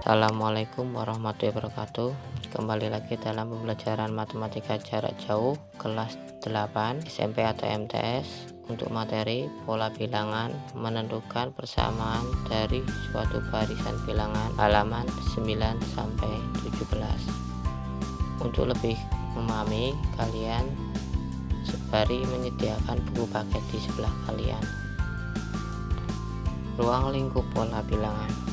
Assalamualaikum warahmatullahi wabarakatuh. Kembali lagi dalam pembelajaran matematika jarak jauh kelas 8 SMP atau MTS untuk materi pola bilangan menentukan persamaan dari suatu barisan bilangan halaman 9 sampai 17. Untuk lebih memahami, kalian sembari menyediakan buku paket di sebelah kalian. Ruang lingkup pola bilangan.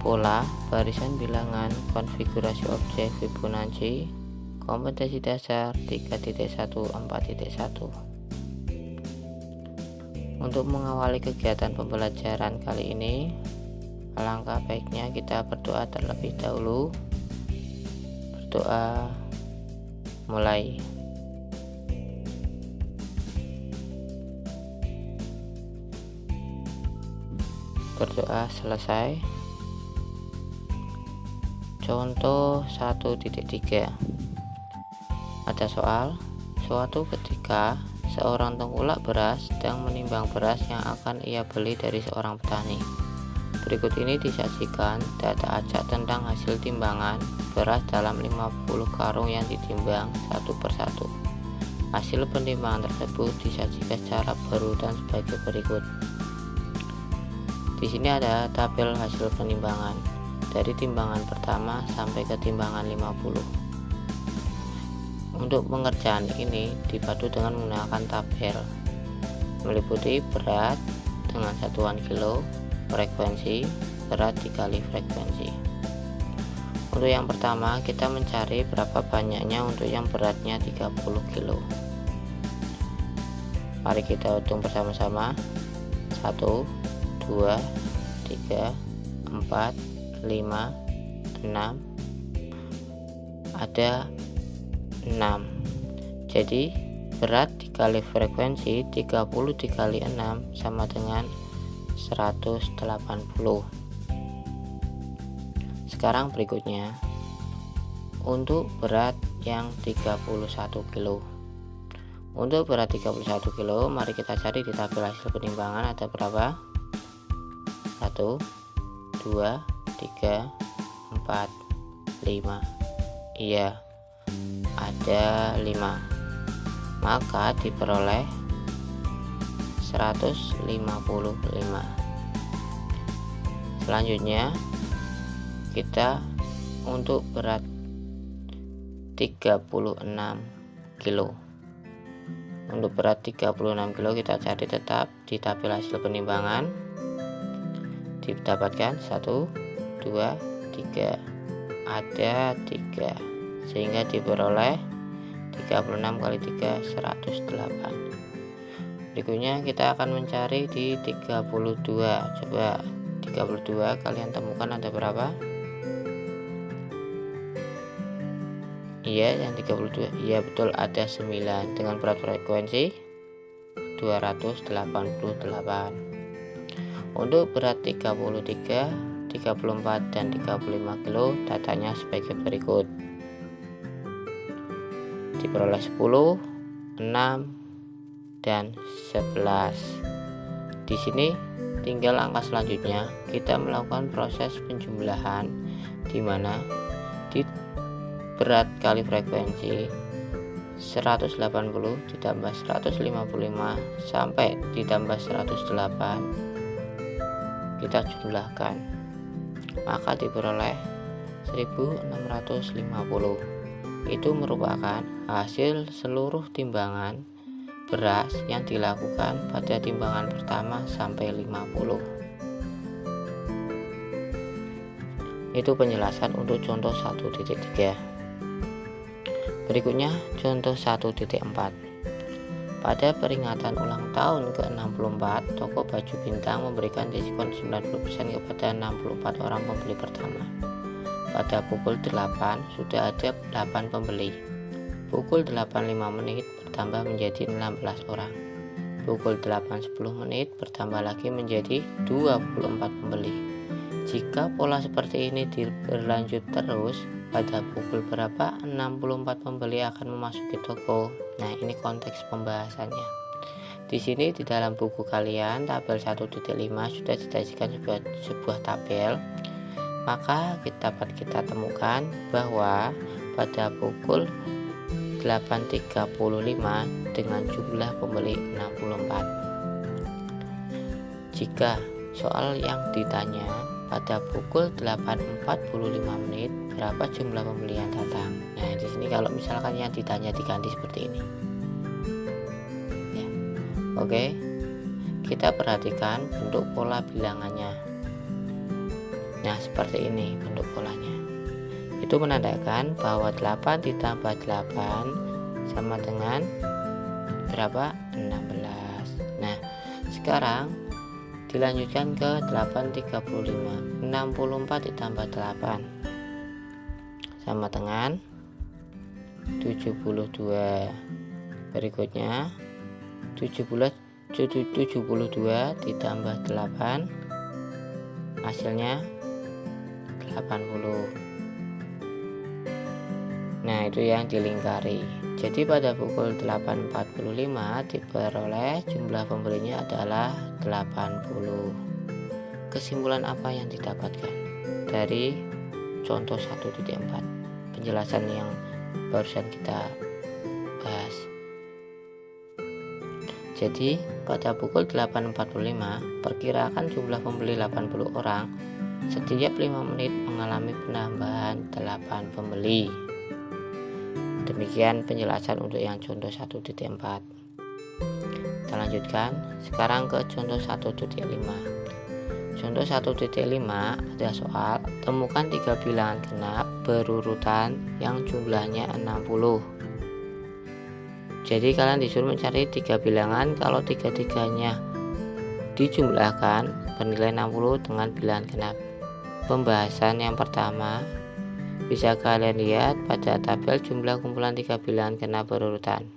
Pola barisan bilangan konfigurasi objek Fibonacci kompetensi dasar 3.1 4.1. Untuk mengawali kegiatan pembelajaran kali ini, alangkah baiknya kita berdoa terlebih dahulu. Berdoa mulai. Berdoa selesai. Contoh 1.3. Ada soal, suatu ketika seorang tengkulak beras sedang menimbang beras yang akan ia beli dari seorang petani. Berikut ini disajikan data acak tentang hasil timbangan beras dalam 50 karung yang ditimbang satu persatu. Hasil penimbangan tersebut disajikan secara berurutan sebagai berikut. Di sini ada tabel hasil penimbangan dari timbangan pertama sampai ke timbangan 50. Untuk pengerjaan ini dibantu dengan menggunakan tabel meliputi berat dengan satuan kilo, frekuensi, berat dikali frekuensi. Untuk yang pertama kita mencari berapa banyaknya untuk yang beratnya 30 kilo. Mari kita hitung bersama-sama. 1, 2, 3, 4, 5, 6, ada 6. Jadi berat dikali frekuensi 30 dikali 6 sama dengan 180. Sekarang berikutnya untuk berat yang 31 kilo. Untuk berat 31 kilo, mari kita cari di tabel hasil penimbangan ada berapa? 1, 2, 3, 4, 5. Iya, ada 5. Maka diperoleh 155. Selanjutnya kita untuk berat 36 kilo. Untuk berat 36 kilo kita cari tetap di tabel hasil penimbangan. Didapatkan 1, 2, 3, ada 3, sehingga diperoleh 36 kali 3 108. Berikutnya kita akan mencari di 32. Coba 32 kalian temukan ada berapa? Iya, yang 32. Iya betul, ada 9 dengan berat frekuensi 288. Untuk berat 33, 34 dan 35 kilo, datanya sebagai berikut. Diperoleh 10, 6 dan 11. Di sini tinggal angka selanjutnya kita melakukan proses penjumlahan di mana di berat kali frekuensi 180 ditambah 155 sampai ditambah 108 kita jumlahkan, maka diperoleh 1650. Itu merupakan hasil seluruh timbangan beras yang dilakukan pada timbangan pertama sampai 50. Itu penjelasan untuk contoh 1.3. Berikutnya contoh 1.4. Pada peringatan ulang tahun ke-64, toko baju bintang memberikan diskon 90% kepada 64 orang pembeli pertama. Pada pukul 8 sudah ada 8 pembeli. Pukul 8.05 menit bertambah menjadi 16 orang. Pukul 8.10 menit bertambah lagi menjadi 24 pembeli. Jika pola seperti ini berlanjut terus, pada pukul berapa 64 pembeli akan memasuki toko. Nah, ini konteks pembahasannya. Di sini di dalam buku kalian tabel 1.5 sudah disajikan sebuah tabel. Maka dapat kita temukan bahwa pada pukul 8.35 dengan jumlah pembeli 64. Jika soal yang ditanya pada pukul 8.45 menit berapa jumlah pembeli yang datang. Nah, di sini kalau misalkan yang ditanya diganti seperti ini. Ya. Oke. Kita perhatikan bentuk pola bilangannya. Nah, seperti ini bentuk polanya. Itu menandakan bahwa 8 ditambah 8 sama dengan berapa? 16. Nah, sekarang dilanjutkan ke 8.35. 64 ditambah 8 sama dengan 72. Berikutnya 72 ditambah 8 hasilnya 80. Nah, itu yang dilingkari. Jadi pada pukul 8.45 diperoleh jumlah pembelinya adalah 80. Kesimpulan apa yang didapatkan dari contoh 1.4? Penjelasan yang barusan kita bahas. Jadi pada pukul 8.45 perkirakan jumlah pembeli 80 orang. Setiap 5 menit mengalami penambahan 8 pembeli. Demikian penjelasan untuk yang contoh 1.4. Kita lanjutkan sekarang ke contoh 1.5. Contoh 1.5 ada soal temukan 3 bilangan genap berurutan yang jumlahnya 60. Jadi kalian disuruh mencari 3 bilangan kalau 3-tiganya dijumlahkan bernilai 60 dengan bilangan genap. Pembahasan yang pertama, bisa kalian lihat pada tabel jumlah kumpulan 3 bilangan genap berurutan.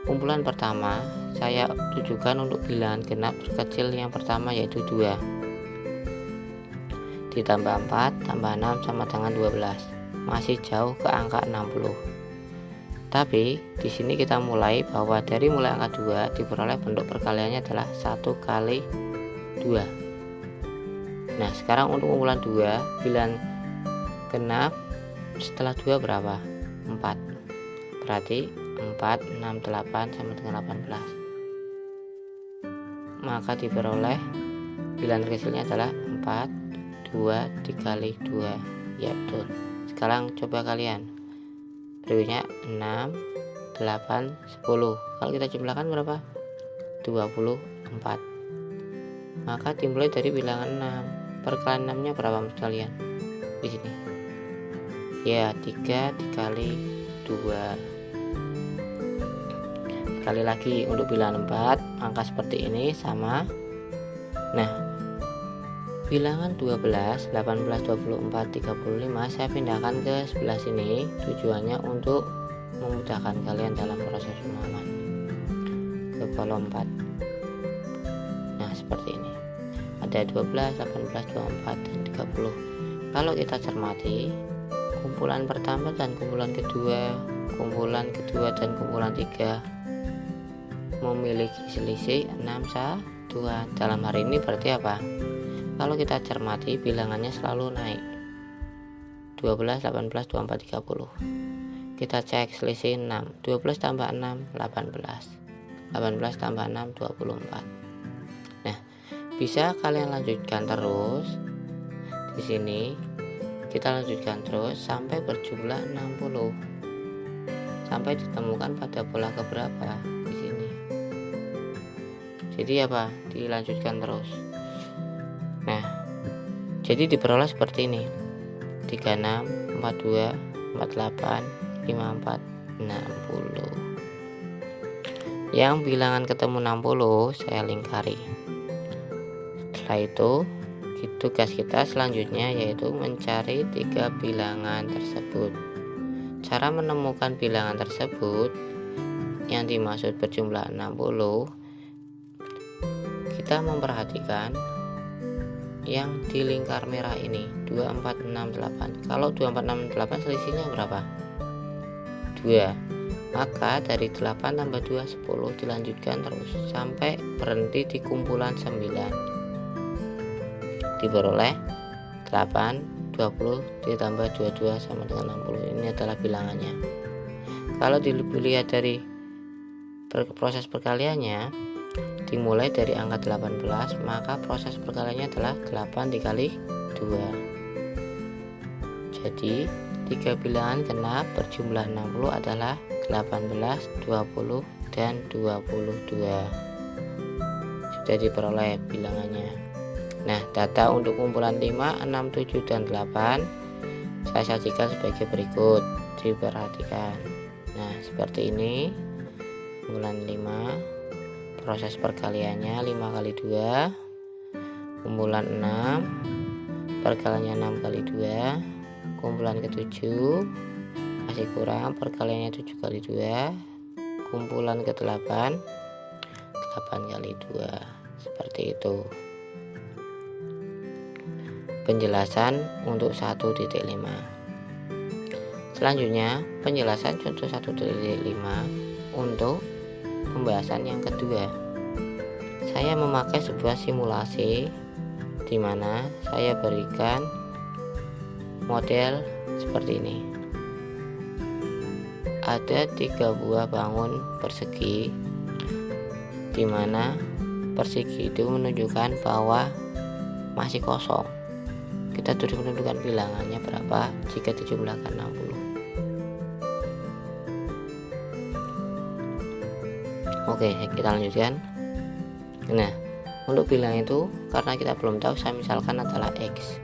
Kumpulan pertama saya tujukan untuk bilangan genap terkecil yang pertama yaitu 2. Ditambah 4 tambah 6 sama dengan 12. Masih jauh ke angka 60. Tapi di sini kita mulai bahwa dari mulai angka 2 diperoleh bentuk perkaliannya adalah 1 kali 2. Nah, sekarang untuk kumpulan 2 bilangan genap setelah 2 berapa? 4. Berarti 4, 6, 8 sama dengan 18. Maka diperoleh bilangan kecilnya adalah 4, 2 dikali 2. Ya betul. Sekarang coba kalian. Berikutnya 6, 8, 10. Kalau kita jumlahkan berapa? 24. Maka dimulai dari bilangan 6. Perkalian 6 nya berapa menurut kalian? Di sini. Ya, 3 dikali 2. Sekali lagi untuk bilangan 4, angka seperti ini sama. Nah, bilangan 12, 18, 24, 35 saya pindahkan ke sebelah sini. Tujuannya untuk memudahkan kalian dalam proses pemahaman. Ke kolom 4. Nah, seperti ini. Ada 12, 18, 24, dan 30. Kalau kita cermati, kumpulan pertama dan kumpulan kedua dan kumpulan 3 memiliki selisih 6 satuan. Dalam hari ini berarti apa? Kalau kita cermati bilangannya selalu naik. 12, 18, 24, 30. Kita cek selisih 6. 12 tambah 6, 18. 18 tambah 6, 24. Nah, bisa kalian lanjutkan terus. Di sini kita lanjutkan terus sampai berjumlah 60. Sampai ditemukan pada pola keberapa di sini. Jadi apa? Dilanjutkan terus. Nah, jadi diperoleh seperti ini. 36, 42, 48, 54, 60. Yang bilangan ketemu 60 saya lingkari. Setelah itu tugas kita selanjutnya yaitu mencari 3 bilangan tersebut. Cara menemukan bilangan tersebut yang dimaksud berjumlah 60, kita memperhatikan yang di lingkar merah ini 2468. Kalau 2468 selisihnya berapa? 2. Maka dari 8 tambah 2 10 dilanjutkan terus sampai berhenti di kumpulan 9. Diperoleh 8 20 ditambah 22 sama dengan 60. Ini adalah bilangannya. Kalau dilihat dari proses perkaliannya, dimulai dari angka 18, maka proses perkaliannya adalah 8 dikali 2. Jadi 3 bilangan genap berjumlah 60 adalah 18, 20, dan 22. Sudah diperoleh bilangannya. Nah, data untuk kumpulan 5, 6, 7, dan 8 saya sajikan sebagai berikut. Diperhatikan. Nah, seperti ini. Kumpulan 5, proses perkaliannya 5 kali 2. Kumpulan 6, perkaliannya 6 kali 2. Kumpulan ke-7 masih kurang, perkaliannya 7 kali 2. Kumpulan ke-8 8 kali 2. Seperti itu. Penjelasan untuk 1.5. Selanjutnya penjelasan contoh 1.5 untuk pembahasan yang kedua. Saya memakai sebuah simulasi di mana saya berikan model seperti ini. Ada 3 buah bangun persegi, di mana persegi itu menunjukkan bahwa masih kosong. Kita terus menentukan bilangannya berapa jika dijumlahkan 60. Oke, kita lanjutkan. Nah, untuk bilang itu karena kita belum tahu, saya misalkan adalah X.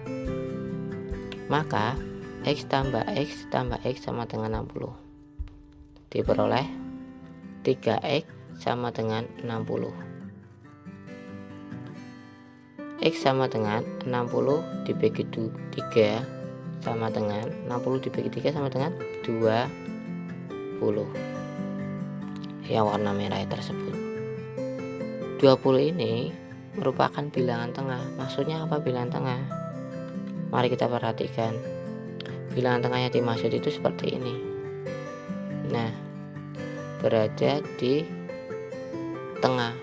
Maka X tambah X tambah X sama dengan 60. Diperoleh 3X sama dengan 60. X sama dengan 60 dibagi 3 sama dengan 60 dibagi 3 sama dengan 20. Yang warna merah tersebut. 20 ini merupakan bilangan tengah. Maksudnya apa bilangan tengah? Mari kita perhatikan. Bilangan tengah yang dimaksud itu seperti ini. Nah, berada di tengah.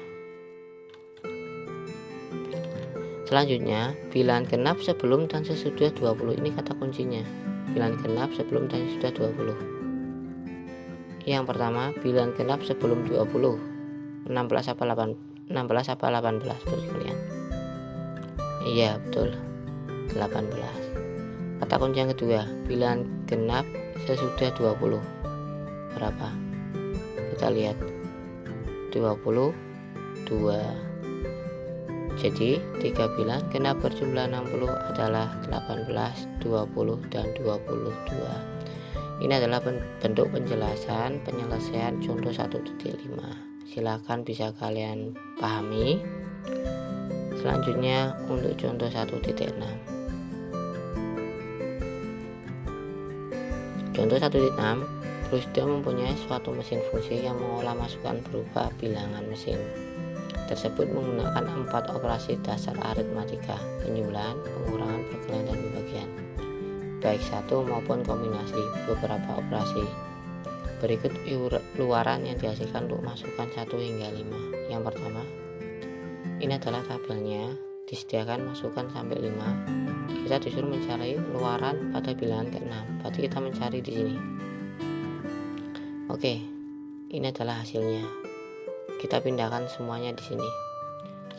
Selanjutnya, bilangan genap sebelum dan sesudah 20. Ini kata kuncinya. Bilangan genap sebelum dan sesudah 20. Yang pertama, bilangan genap sebelum 20. 16 apa 18 menurut kalian? Iya, betul. 18. Kata kunci yang kedua, bilangan genap sesudah 20. Berapa? Kita lihat. 22. Jadi, 3 bilangan genap berjumlah 60 adalah 18, 20, dan 22. Ini adalah bentuk penjelasan penyelesaian contoh 1.5. Silakan bisa kalian pahami. Selanjutnya untuk contoh 1.6. Contoh 1.6, Rusda mempunyai suatu mesin fungsi yang mengolah masukan berupa bilangan mesin tersebut menggunakan 4 operasi dasar aritmatika: penjumlahan, pengurangan, perkalian, dan pembagian, baik satu maupun kombinasi beberapa operasi. Berikut luaran yang dihasilkan untuk masukan 1 hingga 5. Yang pertama, ini adalah tabelnya, disediakan masukan sampai 5. Kita disuruh mencari luaran pada bilangan ke-6. Berarti kita mencari di sini. Oke, ini adalah hasilnya. Kita pindahkan semuanya di sini.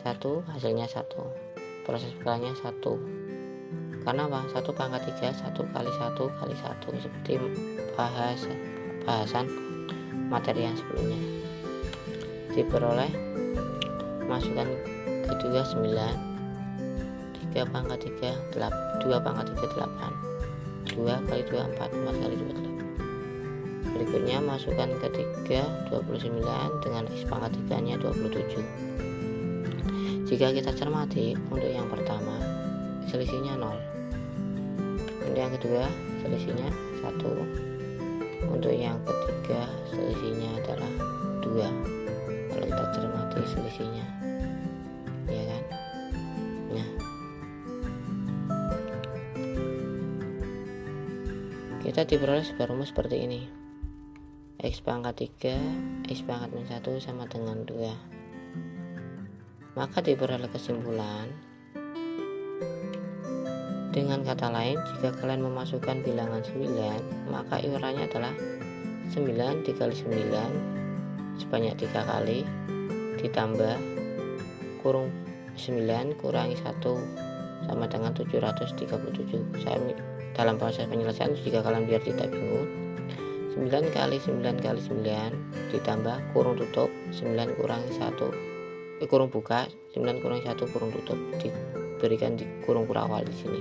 1 hasilnya 1. Proses perkaliannya 1. Karena apa? 1 pangkat 3, 1 kali 1 kali 1, seperti bahasan materi yang sebelumnya. Diperoleh masukan kedua 9, 3 pangkat 3 8, 2 pangkat 3 8, 2 kali 2 4, 4 kali 2 8. Berikutnya masukan ketiga 29 dengan X pangkat 3 nya 27. Jika kita cermati, untuk yang pertama selisihnya 0, untuk yang kedua selisihnya 1, untuk yang ketiga selisihnya adalah 2. Kalau kita cermati selisihnya, ya kan? Nah, kita diperoleh sebuah rumus seperti ini. X pangkat 3 X pangkat min 1 sama dengan 2. Maka diperoleh kesimpulan, dengan kata lain, jika kalian memasukkan bilangan 9, maka iurannya adalah 9 dikali 9 sebanyak 3 kali ditambah kurung 9 kurangi 1 sama dengan 737. Saya dalam proses penyelesaian, jika kalian biar tidak bingung, 9 kali 9 kali 9 ditambah kurung tutup 9 kurangi 1 kurung buka 9 kurangi 1 kurung tutup diberikan di kurung kurawal di sini.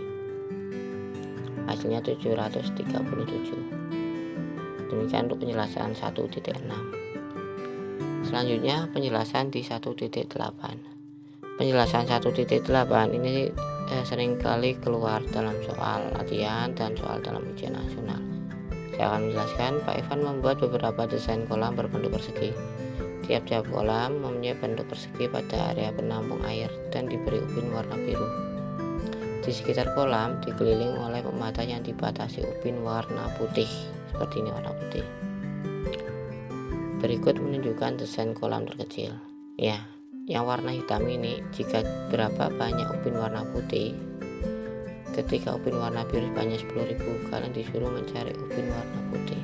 Hasilnya 737. Demikian untuk penjelasan 1.6. Selanjutnya penjelasan di 1.8. Penjelasan 1.8 ini seringkali keluar dalam soal latihan dan soal dalam ujian nasional. Saya akan menjelaskan. Pak Ivan membuat beberapa desain kolam berbentuk persegi. Tiap-tiap kolam mempunyai bentuk persegi pada area penampung air dan diberi ubin warna biru. Di sekitar kolam dikelilingi oleh pembatas yang dibatasi ubin warna putih. Seperti ini warna putih. Berikut menunjukkan desain kolam terkecil. Ya, yang warna hitam ini jika berapa banyak ubin warna putih. Ketika ubin warna biru banyak 10.000, kalian disuruh mencari ubin warna putih.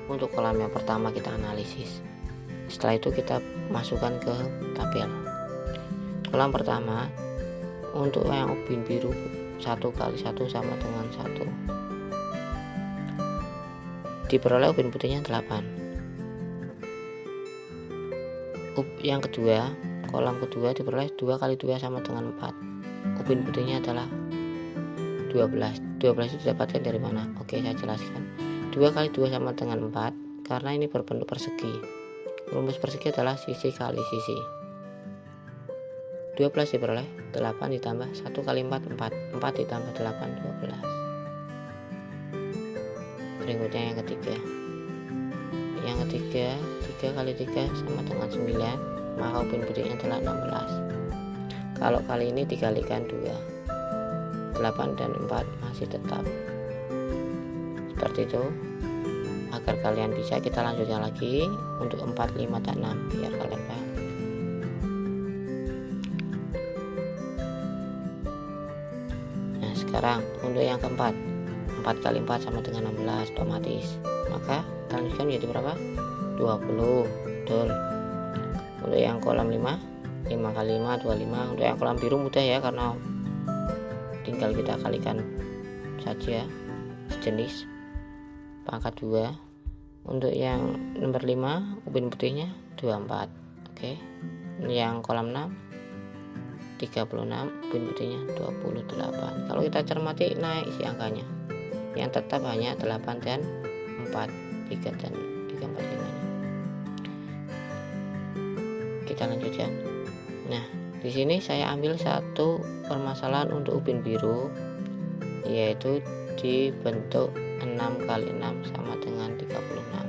Untuk kolam yang pertama kita analisis. Setelah itu kita masukkan ke tabel. Kolam pertama, untuk yang ubin biru 1 kali 1 sama dengan 1. Diperoleh ubin putihnya 8. Yang kedua, kolam kedua diperoleh 2 kali 2 sama dengan 4. Ubin putihnya adalah 12. 12 itu didapatkan dari mana? Oke, saya jelaskan. 2 kali 2 sama dengan 4 karena ini berbentuk persegi. Rumus persegi adalah sisi kali sisi. 12 diperoleh 8 ditambah 1 kali 4 4. 4 ditambah 8 12. Berikutnya yang ketiga. Yang ketiga, 3 kali 3 sama dengan 9, maka ubin putihnya adalah 16. Kalau kali ini dikalikan 2, 8 dan 4 masih tetap. Seperti itu. Agar kalian bisa, kita lanjutkan lagi untuk 4, 5, dan 6 biar kalian paham. Nah sekarang untuk yang keempat, 4 kali 4 sama dengan 16 otomatis. Maka kita lanjutkan menjadi berapa? 20. Betul. Untuk yang kolam 5 kali 5 25. Untuk yang kolam biru mudah ya, karena tinggal kita kalikan saja sejenis pangkat 2. Untuk yang nomor 5 ubin putihnya 24. Oke. Yang kolam 6 36, ubin putihnya 28. Kalau kita cermati naik isi angkanya. Yang tetap hanya 8 dan 4, 3 dan 3 4 5 nya. Kita lanjutkan. Nah, di sini saya ambil satu permasalahan untuk ubin biru, yaitu dibentuk 6 kali 6 sama dengan 36.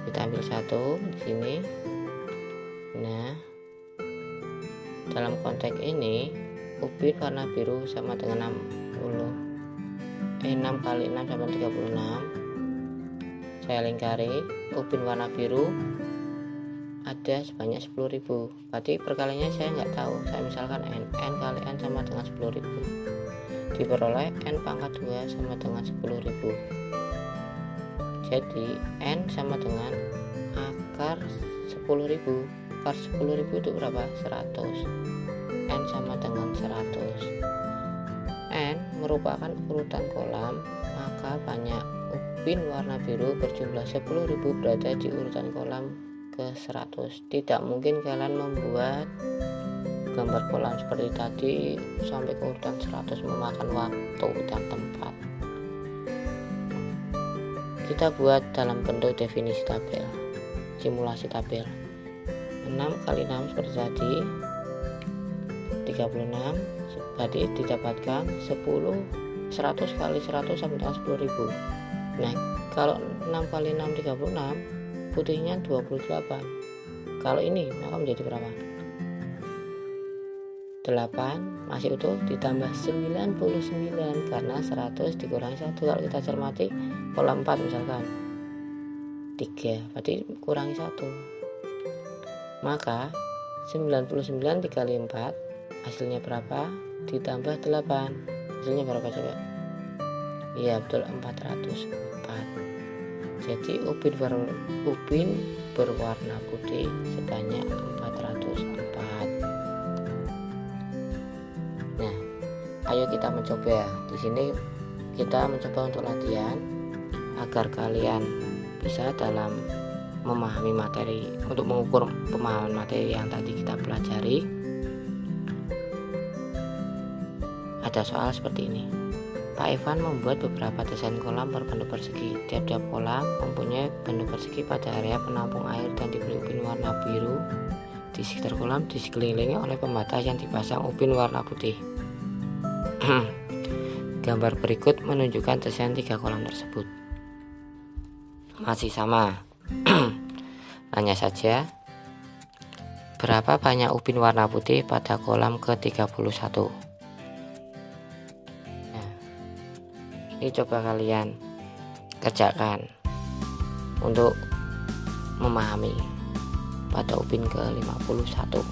Kita ambil satu di sini. Nah, dalam konteks ini ubin warna biru sama dengan 6 kali 6 sama 36. Saya lingkari, ubin warna biru ada sebanyak 10.000. Berarti perkaliannya saya nggak tahu. Saya misalkan n kali n sama dengan 10.000. Diperoleh n pangkat 2 sama dengan 10.000. Jadi n sama dengan akar 10.000. Akar 10.000 itu berapa? 100. N sama dengan 100. N merupakan urutan kolam, maka banyak ubin warna biru berjumlah 10.000 berada di urutan kolam ke 100. Tidak mungkin kalian membuat gambar kolam seperti tadi sampai ke urutan 100, memakan waktu dan tempat. Kita buat dalam bentuk definisi tabel, simulasi tabel. 6 kali 6 seperti tadi 36, berarti didapatkan 100 kali 100 sampai dengan 10.000. Nah, kalau 6 kali 6 36, putihnya 28. Kalau ini maka menjadi berapa? 8 masih utuh ditambah 99 karena 100 dikurangi 1. Kalau kita cermati kolom 4 misalkan 3, berarti kurangi 1. Maka 99 dikali 4 hasilnya berapa? Ditambah 8 hasilnya berapa coba? Iya betul, 404. Jadi ubin berwarna putih sebanyak 404. Nah, ayo kita mencoba. Di sini kita mencoba untuk latihan agar kalian bisa dalam memahami materi, untuk mengukur pemahaman materi yang tadi kita pelajari. Ada soal seperti ini. Pak Evan membuat beberapa desain kolam berbentuk persegi. Tiap-tiap kolam mempunyai bentuk persegi pada area penampung air dan diberi ubin warna biru. Di sekitar kolam dikelilingi oleh pembatas yang dipasang ubin warna putih. Gambar berikut menunjukkan desain 3 kolam tersebut. Masih sama. Hanya saja, berapa banyak ubin warna putih pada kolam ke-31? Nah, ini coba kalian kerjakan untuk memahami pada ubin ke-51.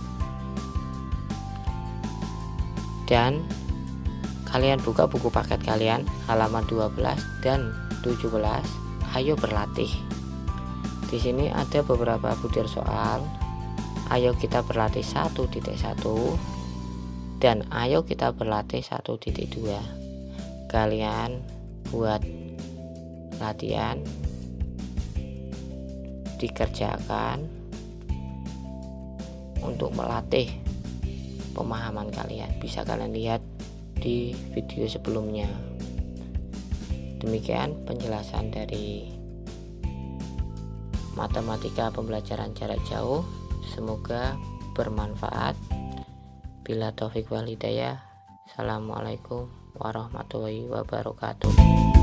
Dan kalian buka buku paket kalian halaman 12 dan 17. Ayo berlatih. Di sini ada beberapa butir soal. Ayo kita berlatih 1.1 dan ayo kita berlatih 1.2. Kalian buat latihan, dikerjakan untuk melatih pemahaman kalian. Bisa kalian lihat di video sebelumnya. Demikian penjelasan dari matematika pembelajaran jarak jauh. Semoga bermanfaat. Bila taufik wal hidayah. Assalamualaikum warahmatullahi wabarakatuh.